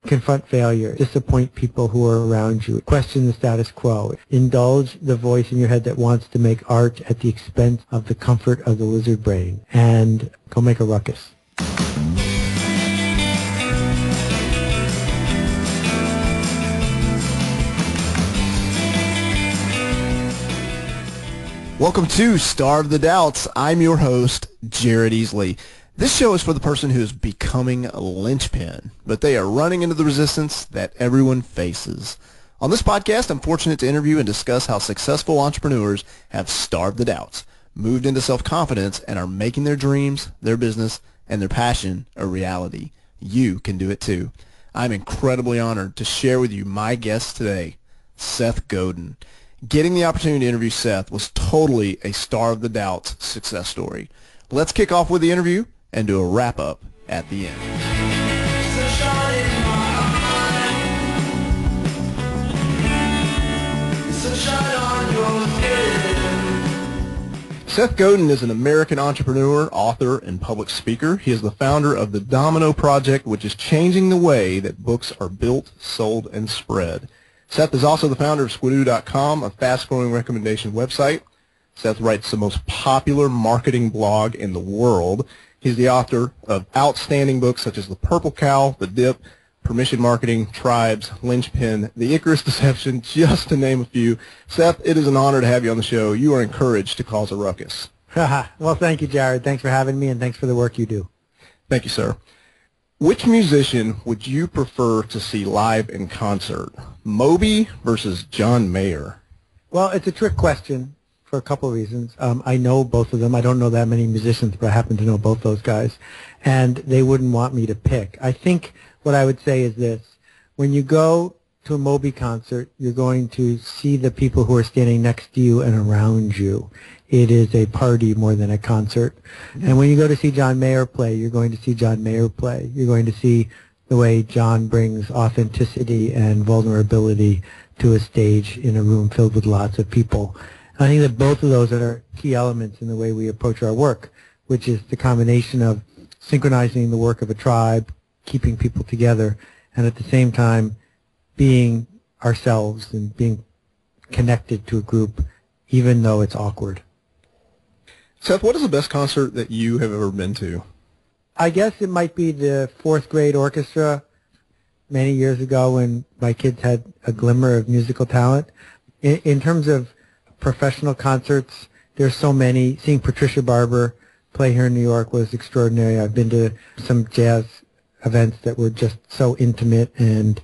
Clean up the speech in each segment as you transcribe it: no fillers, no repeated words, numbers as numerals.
Confront failure. Disappoint people who are around you. Question the status quo. Indulge the voice in your head that wants to make art at the expense of the comfort of the lizard brain. And go make a ruckus. Welcome to Starve the Doubts. I'm your host, Jared Easley. This show is for the person who is becoming a linchpin, but they are running into the resistance that everyone faces. On this podcast, I'm fortunate to interview and discuss how successful entrepreneurs have starved the doubts, moved into self-confidence, and are making their dreams, their business, and their passion a reality. You can do it too. I'm incredibly honored to share with you my guest today, Seth Godin. Getting the opportunity to interview Seth was totally a Starve the Doubts success story. Let's kick off with the interview and do a wrap-up at the end. Seth Godin is an American entrepreneur, author, and public speaker. He is the founder of the Domino Project, which is changing the way that books are built, sold, and spread. Seth is also the founder of Squidoo.com, a fast-growing recommendation website. Seth writes the most popular marketing blog in the world. He's the author of outstanding books such as The Purple Cow, The Dip, Permission Marketing, Tribes, Linchpin, The Icarus Deception, just to name a few. Seth, it is an honor to have you on the show. You are encouraged to cause a ruckus. Well, thank you, Jared. Thanks for having me, and thanks for the work you do. Thank you, sir. Which musician would you prefer to see live in concert, Moby versus John Mayer? Well, it's a trick question for a couple of reasons. I know both of them. I don't know that many musicians, but I happen to know both those guys, and they wouldn't want me to pick. I think what I would say is this. When you go to a Moby concert, you're going to see the people who are standing next to you and around you. It is a party more than a concert. And when you go to see John Mayer play, you're going to see John Mayer play. You're going to see the way John brings authenticity and vulnerability to a stage in a room filled with lots of people. I think that both of those are key elements in the way we approach our work, which is the combination of synchronizing the work of a tribe, keeping people together, and at the same time being ourselves and being connected to a group, even though it's awkward. Seth, what is the best concert that you have ever been to? I guess it might be the fourth grade orchestra many years ago when my kids had a glimmer of musical talent. In terms of professional concerts, there's so many. Seeing Patricia Barber play here in New York was extraordinary. I've been to some jazz events that were just so intimate and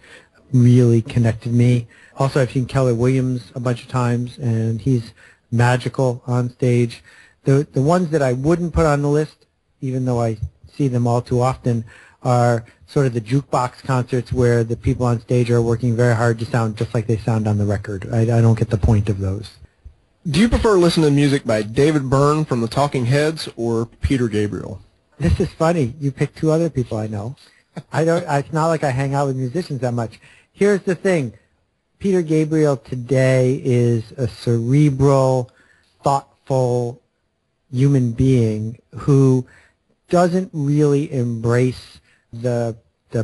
really connected me. Also, I've seen Keller Williams a bunch of times, and he's magical on stage. The ones that I wouldn't put on the list, even though I see them all too often, are sort of the jukebox concerts where the people on stage are working very hard to sound just like they sound on the record. I don't get the point of those. Do you prefer listening to music by David Byrne from the Talking Heads or Peter Gabriel? This is funny. You picked two other people I know. It's not like I hang out with musicians that much. Here's the thing. Peter Gabriel today is a cerebral, thoughtful human being who doesn't really embrace the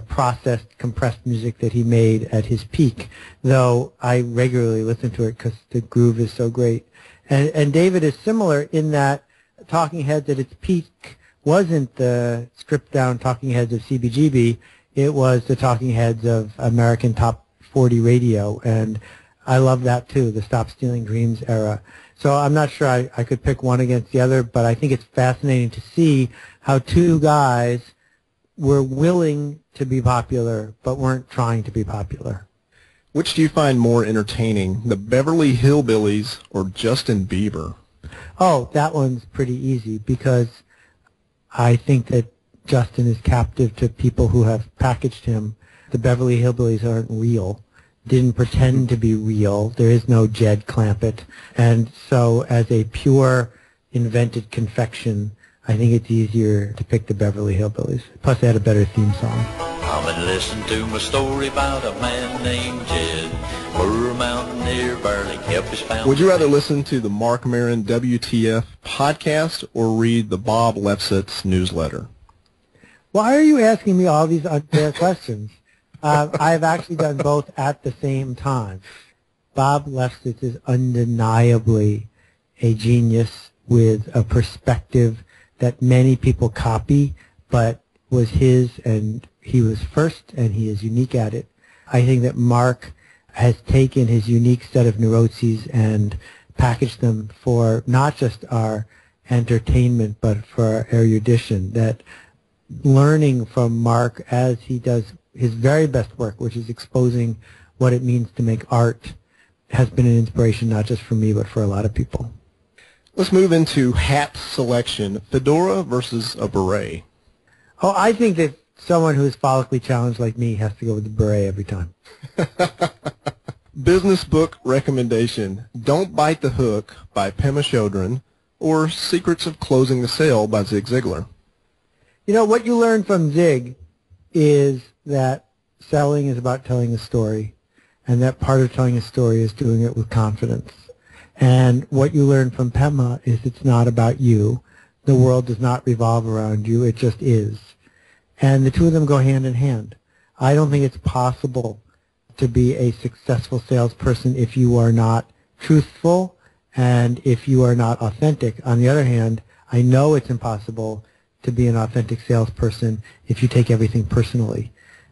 processed, compressed music that he made at his peak, though I regularly listen to it because the groove is so great. And David is similar in that Talking Heads at its peak wasn't the stripped-down Talking Heads of CBGB. It was the Talking Heads of American Top 40 radio, and I love that too, the Stop Stealing Dreams era. So I'm not sure I could pick one against the other, but I think it's fascinating to see how two guys were willing to be popular but weren't trying to be popular. Which do you find more entertaining, the Beverly Hillbillies or Justin Bieber? Oh, that one's pretty easy because I think that Justin is captive to people who have packaged him. The Beverly Hillbillies aren't real, didn't pretend to be real. There is no Jed Clampett. And so as a pure invented confection, I think it's easier to pick the Beverly Hillbillies. Plus, they had a better theme song. I've been listening to my story about a man named Jed. Poor mountaineer barely kept his foundation. Would you rather listen to the Mark Maron WTF podcast or read the Bob Lefsetz newsletter? Why are you asking me all these unfair questions? I've actually done both at the same time. Bob Lefsetz is undeniably a genius with a perspective that many people copy, but was his, and he was first, and he is unique at it. I think that Mark has taken his unique set of neuroses and packaged them for not just our entertainment, but for our erudition. That learning from Mark as he does his very best work, which is exposing what it means to make art, has been an inspiration not just for me, but for a lot of people. Let's move into hat selection. Fedora versus a beret. Oh, I think that someone who is follically challenged like me has to go with the beret every time. Business book recommendation. Don't Bite the Hook by Pema Chodron, or Secrets of Closing the Sale by Zig Ziglar. You know, what you learn from Zig is that selling is about telling a story, and that part of telling a story is doing it with confidence. And what you learn from Pema is it's not about you. The world does not revolve around you. It just is. And the two of them go hand in hand. I don't think it's possible to be a successful salesperson if you are not truthful and if you are not authentic. On the other hand, I know it's impossible to be an authentic salesperson if you take everything personally.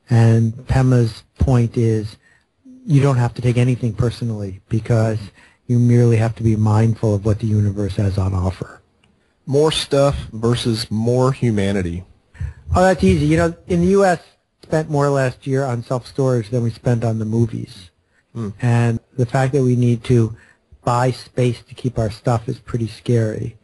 And Pema's point is you don't have to take anything personally because you merely have to be mindful of what the universe has on offer. More stuff versus more humanity. Oh, that's easy. You know, in the U.S., spent more last year on self-storage than we spent on the movies. And the fact that we need to buy space to keep our stuff is pretty scary.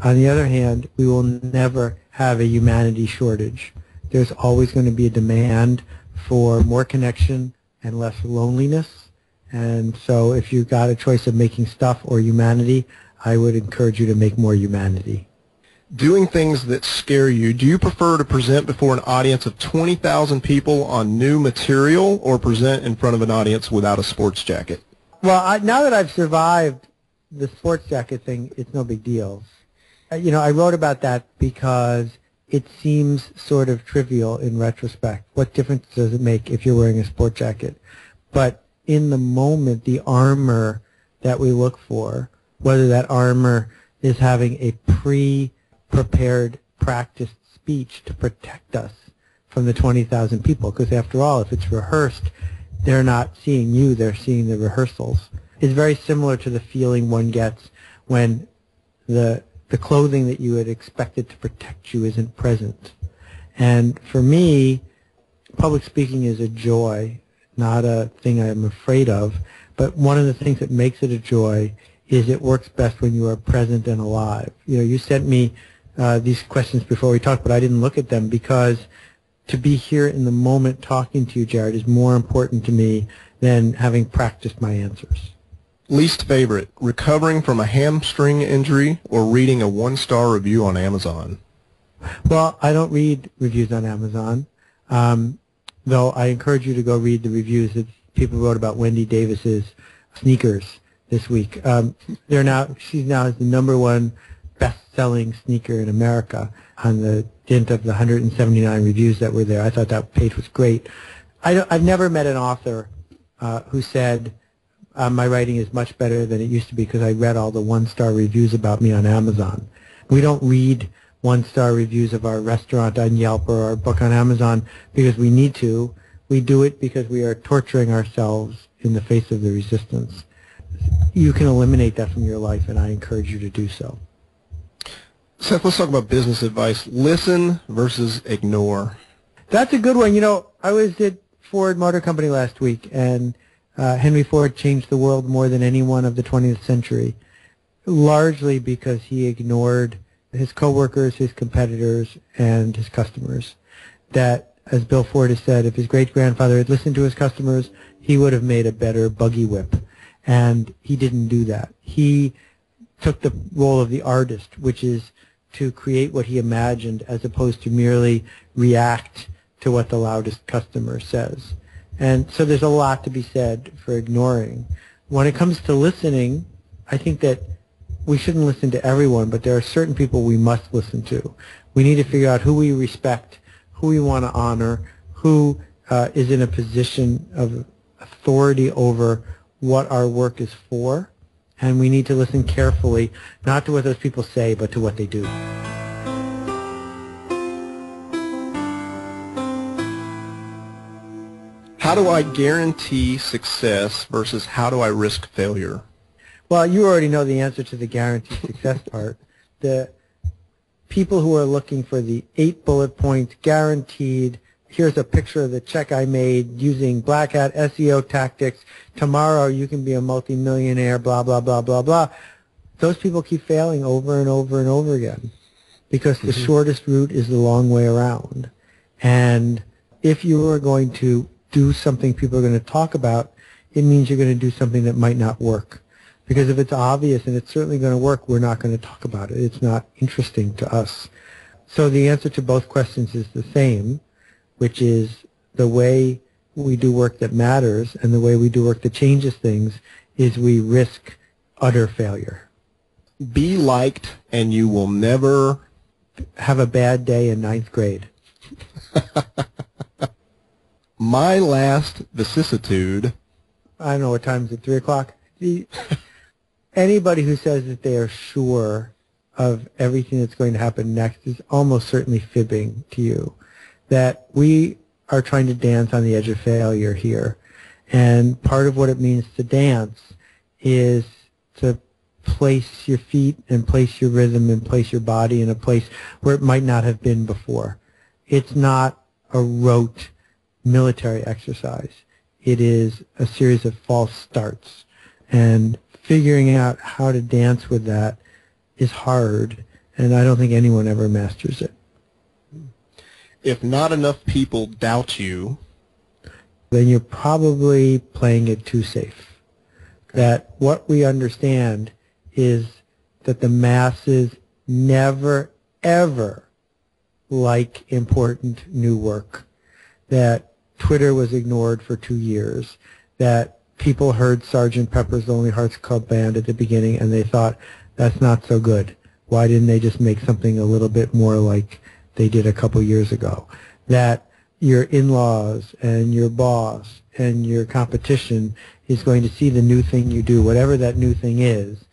On the other hand, we will never have a humanity shortage. There's always going to be a demand for more connection and less loneliness. And so if you've got a choice of making stuff or humanity, I would encourage you to make more humanity. Doing things that scare you. Do you prefer to present before an audience of 20,000 people on new material or present in front of an audience without a sports jacket? Well, now that I've survived the sports jacket thing, it's no big deal. You know, I wrote about that because it seems sort of trivial in retrospect. What difference does it make if you're wearing a sport jacket? But in the moment, the armor that we look for, whether that armor is having a pre-prepared, practiced speech to protect us from the 20,000 people, because after all, if it's rehearsed, they're not seeing you, they're seeing the rehearsals. It's very similar to the feeling one gets when the clothing that you had expected to protect you isn't present. And for me, public speaking is a joy, not a thing I'm afraid of, but one of the things that makes it a joy is it works best when you are present and alive. You know, you sent me these questions before we talked, but I didn't look at them because to be here in the moment talking to you, Jared, is more important to me than having practiced my answers. Least favorite, recovering from a hamstring injury or reading a 1-star review on Amazon? Well, I don't read reviews on Amazon, though I encourage you to go read the reviews that people wrote about Wendy Davis's sneakers this week. She's now the #1 best-selling sneaker in America on the dint of the 179 reviews that were there. I thought that page was great. I've never met an author who said, my writing is much better than it used to be because I read all the 1-star reviews about me on Amazon. We don't read 1-star reviews of our restaurant on Yelp or our book on Amazon because we need to. We do it because we are torturing ourselves in the face of the resistance. You can eliminate that from your life, and I encourage you to do so. Seth, let's talk about business advice. Listen versus ignore. That's a good one. You know, I was at Ford Motor Company last week, and Henry Ford changed the world more than anyone of the 20th century, largely because he ignored his coworkers, his competitors, and his customers. That, as Bill Ford has said, if his great-grandfather had listened to his customers, he would have made a better buggy whip. And he didn't do that. He took the role of the artist, which is to create what he imagined as opposed to merely react to what the loudest customer says. And so there's a lot to be said for ignoring. When it comes to listening, I think that we shouldn't listen to everyone, but there are certain people we must listen to. We need to figure out who we respect, who we want to honor, who is in a position of authority over what our work is for, and we need to listen carefully, not to what those people say, but to what they do. How do I guarantee success versus how do I risk failure? Well, you already know the answer to the guaranteed success part. The people who are looking for the 8 bullet point guaranteed, here's a picture of the check I made using black hat SEO tactics, tomorrow you can be a multimillionaire, blah, blah, blah, blah, blah. Those people keep failing over and over and over again because the shortest route is the long way around. And if you are going to do something people are going to talk about, it means you're going to do something that might not work. Because if it's obvious and it's certainly going to work, we're not going to talk about it. It's not interesting to us. So the answer to both questions is the same, which is the way we do work that matters and the way we do work that changes things is we risk utter failure. Be liked and you will never have a bad day in 9th grade. My last vicissitude. I don't know what time is it, 3 o'clock? Anybody who says that they are sure of everything that's going to happen next is almost certainly fibbing to you. That we are trying to dance on the edge of failure here. And part of what it means to dance is to place your feet and place your rhythm and place your body in a place where it might not have been before. It's not a rote military exercise. It is a series of false starts. And figuring out how to dance with that is hard, and I don't think anyone ever masters it. If not enough people doubt you, then you're probably playing it too safe. That what we understand is that the masses never, ever like important new work. That Twitter was ignored for 2 years. That people heard Sgt. Pepper's Lonely Hearts Club Band at the beginning and they thought, that's not so good. Why didn't they just make something a little bit more like they did a couple years ago? That your in-laws and your boss and your competition is going to see the new thing you do, whatever that new thing is,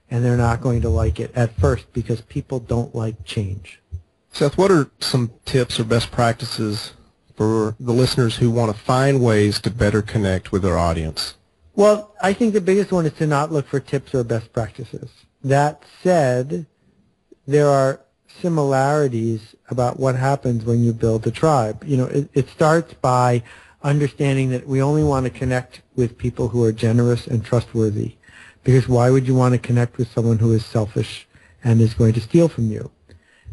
and they're not going to like it at first because people don't like change. Seth, what are some tips or best practices for the listeners who want to find ways to better connect with their audience? Well, I think the biggest one is to not look for tips or best practices. That said, there are similarities about what happens when you build a tribe. You know, it starts by understanding that we only want to connect with people who are generous and trustworthy. Because why would you want to connect with someone who is selfish and is going to steal from you?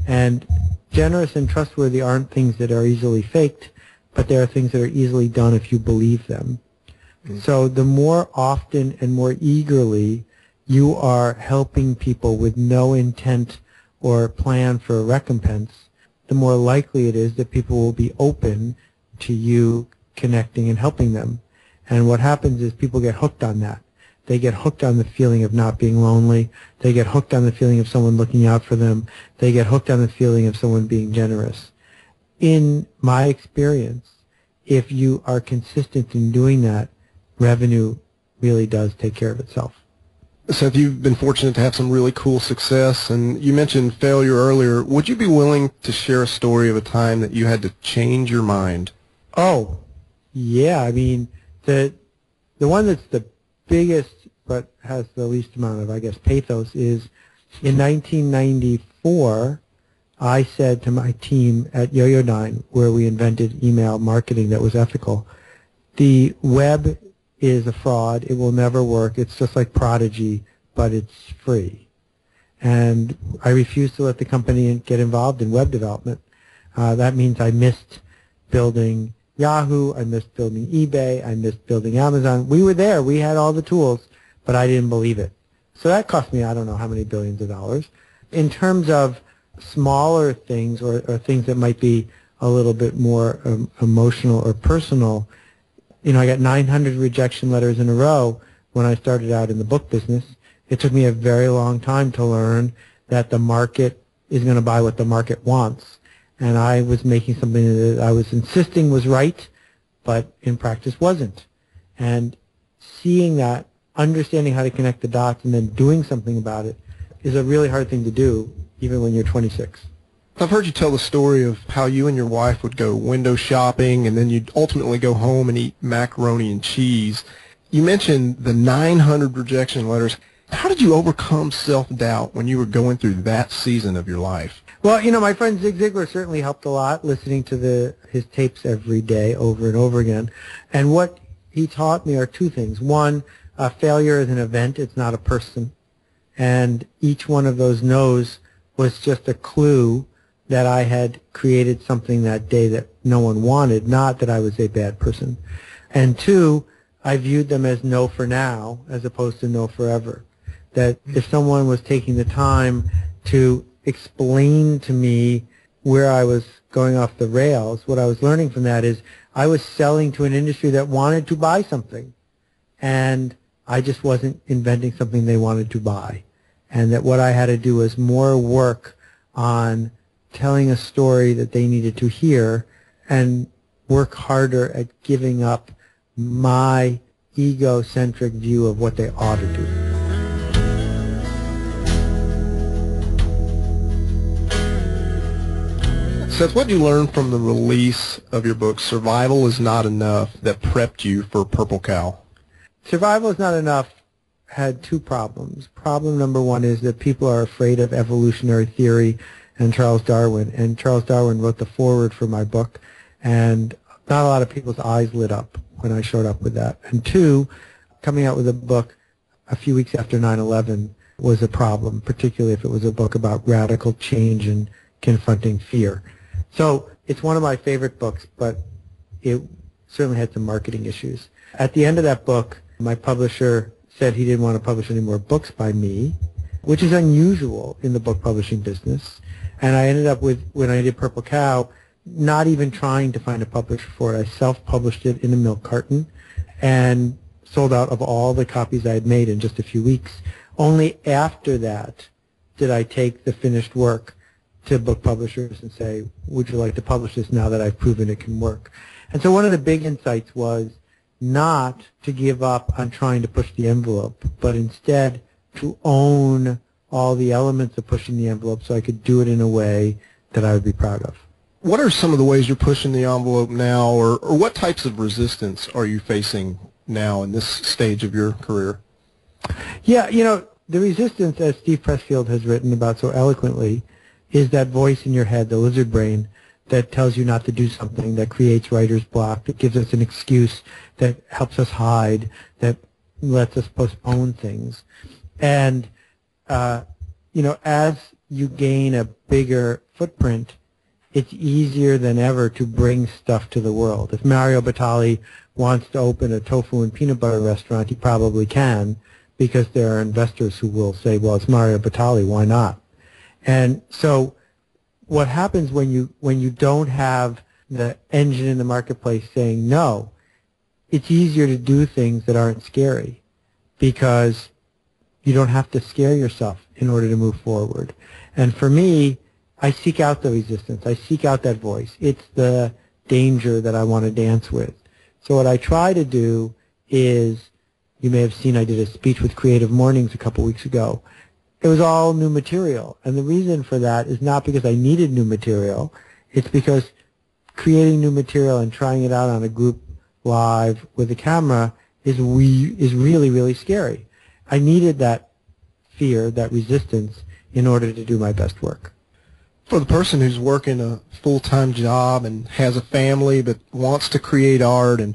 And generous and trustworthy aren't things that are easily faked, but they are things that are easily done if you believe them. So the more often and more eagerly you are helping people with no intent or plan for a recompense, the more likely it is that people will be open to you connecting and helping them. And what happens is people get hooked on that. They get hooked on the feeling of not being lonely. They get hooked on the feeling of someone looking out for them. They get hooked on the feeling of someone being generous. In my experience, if you are consistent in doing that, revenue really does take care of itself. Seth, you've been fortunate to have some really cool success, and you mentioned failure earlier. Would you be willing to share a story of a time that you had to change your mind? Oh, yeah. I mean, the one that's the biggest but has the least amount of, I guess, pathos is in 1994, I said to my team at Yoyodyne, where we invented email marketing that was ethical, the web is a fraud. It will never work. It's just like Prodigy, but it's free. And I refused to let the company get involved in web development. That means I missed building Yahoo, I missed building eBay, I missed building Amazon. We were there. We had all the tools, but I didn't believe it. So that cost me, I don't know how many billions of dollars. In terms of smaller things or things that might be a little bit more emotional or personal, you know, I got 900 rejection letters in a row when I started out in the book business. It took me a very long time to learn that the market is going to buy what the market wants. And I was making something that I was insisting was right, but in practice wasn't. And seeing that, understanding how to connect the dots, and then doing something about it is a really hard thing to do, even when you're 26. I've heard you tell the story of how you and your wife would go window shopping, and then you'd ultimately go home and eat macaroni and cheese. You mentioned the 900 rejection letters. How did you overcome self-doubt when you were going through that season of your life? Well, my friend Zig Ziglar certainly helped a lot, listening to his tapes every day over and over again. And what he taught me are two things. One, failure is an event. It's not a person. And each one of those no's was just a clue that I had created something that day that no one wanted, not that I was a bad person. And two, I viewed them as no for now as opposed to no forever. That if someone was taking the time to explain to me where I was going off the rails, what I was learning from that is I was selling to an industry that wanted to buy something, and I just wasn't inventing something they wanted to buy. And that what I had to do was more work on telling a story that they needed to hear and work harder at giving up my egocentric view of what they ought to do. Seth, what did you learn from the release of your book, Survival is Not Enough, that prepped you for Purple Cow? Survival is Not Enough had two problems. Problem number one is that people are afraid of evolutionary theory and Charles Darwin. And Charles Darwin wrote the foreword for my book, and not a lot of people's eyes lit up when I showed up with that. And two, coming out with a book a few weeks after 9/11 was a problem, particularly if it was a book about radical change and confronting fear. So it's one of my favorite books, but it certainly had some marketing issues. At the end of that book, my publisher said he didn't want to publish any more books by me, which is unusual in the book publishing business. And I ended up with, when I did Purple Cow, not even trying to find a publisher for it. I self-published it in a milk carton and sold out of all the copies I had made in just a few weeks. Only after that did I take the finished work to book publishers and say, would you like to publish this now that I've proven it can work? And so one of the big insights was not to give up on trying to push the envelope, but instead to own all the elements of pushing the envelope so I could do it in a way that I would be proud of. What are some of the ways you're pushing the envelope now, or what types of resistance are you facing now in this stage of your career? Yeah, the resistance, as Steve Pressfield has written about so eloquently, is that voice in your head, the lizard brain, that tells you not to do something, that creates writer's block, that gives us an excuse, that helps us hide, that lets us postpone things. And, as you gain a bigger footprint, it's easier than ever to bring stuff to the world. If Mario Batali wants to open a tofu and peanut butter restaurant, he probably can, because there are investors who will say, well, it's Mario Batali, why not? And so what happens when you don't have the engine in the marketplace saying no, it's easier to do things that aren't scary, because you don't have to scare yourself in order to move forward. And for me, I seek out the resistance. I seek out that voice. It's the danger that I want to dance with. So what I try to do is, you may have seen I did a speech with Creative Mornings a couple weeks ago. It was all new material. And the reason for that is not because I needed new material. It's because creating new material and trying it out on a group live with a camera is really, really scary. I needed that fear, that resistance, in order to do my best work. For the person who's working a full-time job and has a family but wants to create art and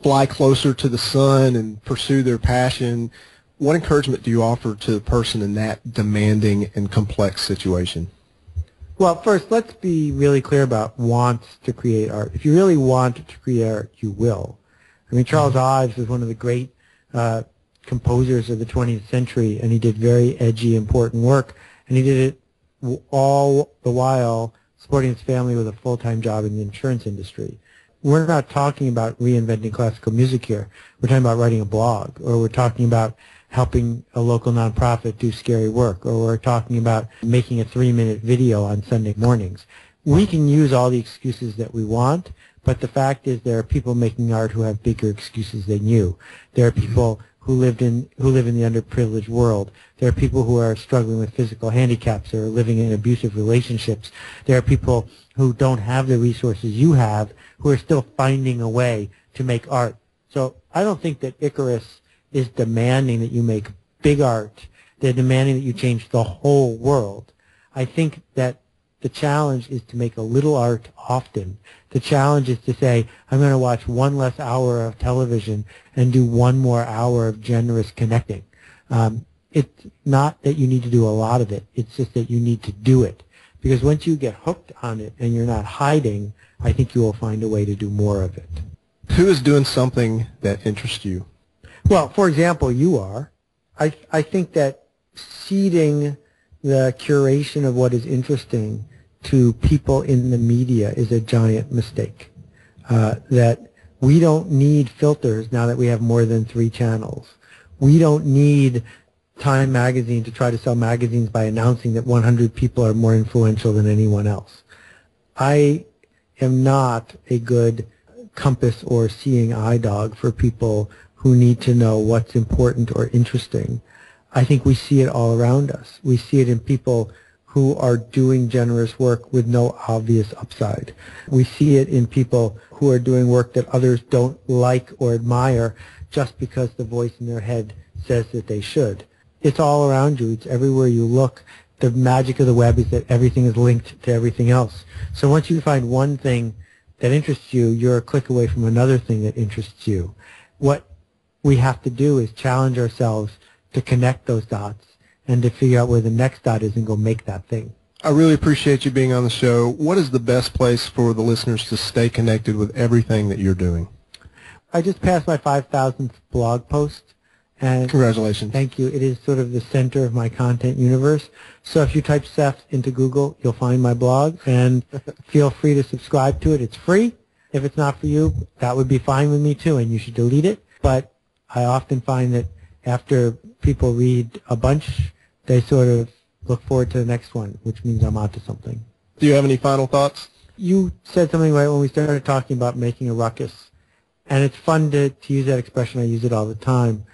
fly closer to the sun and pursue their passion, what encouragement do you offer to the person in that demanding and complex situation? Well, first, let's be really clear about wants to create art. If you really want to create art, you will. I mean, Charles Ives was one of the great composers of the 20th century, and he did very edgy, important work, and he did it all the while supporting his family with a full-time job in the insurance industry. We're not talking about reinventing classical music here. We're talking about writing a blog, or we're talking about helping a local nonprofit do scary work, or we're talking about making a 3-minute video on Sunday mornings. We can use all the excuses that we want, But the fact is there are people making art who have bigger excuses than you. There are people who live in the underprivileged world. There are people who are struggling with physical handicaps or living in abusive relationships. There are people who don't have the resources you have who are still finding a way to make art. So I don't think that Icarus is demanding that you make big art. They're demanding that you change the whole world. I think that the challenge is to make a little art often. The challenge is to say, I'm going to watch one less hour of television and do one more hour of generous connecting. It's not that you need to do a lot of it. It's just that you need to do it. Because once you get hooked on it and you're not hiding, I think you will find a way to do more of it. Who is doing something that interests you? Well, for example, you are. I think that ceding the curation of what is interesting to people in the media is a giant mistake. That we don't need filters now that we have more than 3 channels. We don't need Time magazine to try to sell magazines by announcing that 100 people are more influential than anyone else. I am not a good compass or seeing eye dog for people who need to know what's important or interesting. I think we see it all around us. We see it in people who are doing generous work with no obvious upside. We see it in people who are doing work that others don't like or admire just because the voice in their head says that they should. It's all around you. It's everywhere you look. The magic of the web is that everything is linked to everything else. So once you find one thing that interests you, you're a click away from another thing that interests you. What we have to do is challenge ourselves to connect those dots and to figure out where the next dot is and go make that thing. I really appreciate you being on the show. What is the best place for the listeners to stay connected with everything that you're doing? I just passed my 5,000th blog post. And congratulations. Thank you. It is sort of the center of my content universe. So if you type Seth into Google, you'll find my blog, and feel free to subscribe to it. It's free. If it's not for you, that would be fine with me too, and you should delete it. But I often find that after people read a bunch, they sort of look forward to the next one, which means I'm onto something. Do you have any final thoughts? You said something right when we started talking about making a ruckus. And it's fun to use that expression. I use it all the time.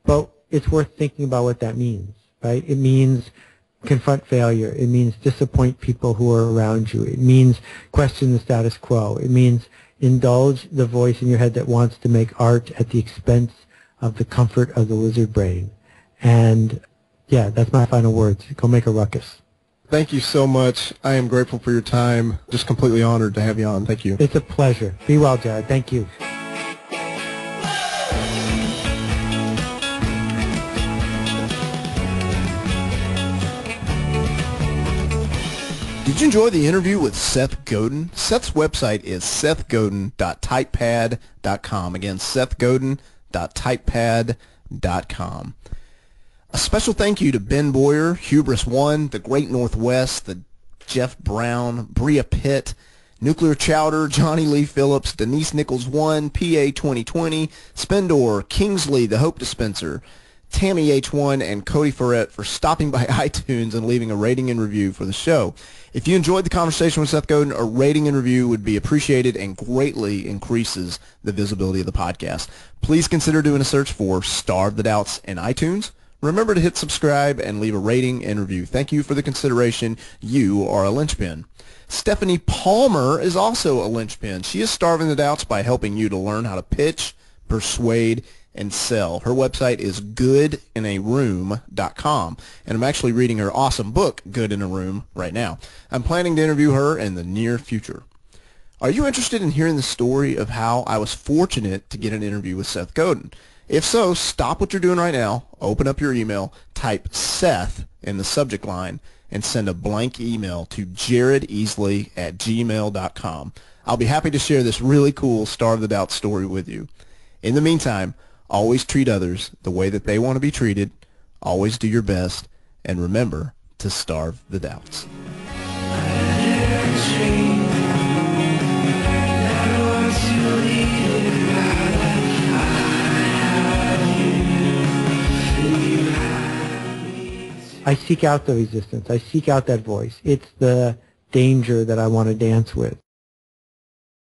But it's worth thinking about what that means, right? It means confront failure. It means disappoint people who are around you. It means question the status quo. It means indulge the voice in your head that wants to make art at the expense of the comfort of the lizard brain. And, yeah, that's my final words. Go make a ruckus. Thank you so much. I am grateful for your time. Just completely honored to have you on. Thank you. It's a pleasure. Be well, Jared. Thank you. Did you enjoy the interview with Seth Godin? Seth's website is sethgodin.typepad.com. Again, sethgodin.typepad.com. A special thank you to Ben Boyer, Hubris One, The Great Northwest, the Jeff Brown, Bria Pitt, Nuclear Chowder, Johnny Lee Phillips, Denise Nichols 1, PA 2020, Spendor, Kingsley, The Hope Dispenser, Tammy H1, and Cody Ferret for stopping by iTunes and leaving a rating and review for the show. If you enjoyed the conversation with Seth Godin, a rating and review would be appreciated and greatly increases the visibility of the podcast. Please consider doing a search for Starve the Doubts in iTunes. Remember to hit subscribe and leave a rating and review. Thank you for the consideration. You are a linchpin. Stephanie Palmer is also a linchpin. She is starving the doubts by helping you to learn how to pitch, persuade, and sell. Her website is goodinaroom.com, and I'm actually reading her awesome book, Good in a Room, right now. I'm planning to interview her in the near future. Are you interested in hearing the story of how I was fortunate to get an interview with Seth Godin? If so, stop what you're doing right now, open up your email, type Seth in the subject line, and send a blank email to jaredeasley@gmail.com. I'll be happy to share this really cool Starve the Doubt story with you. In the meantime, always treat others the way that they want to be treated, always do your best, and remember to starve the doubts. I seek out the resistance. I seek out that voice. It's the danger that I want to dance with.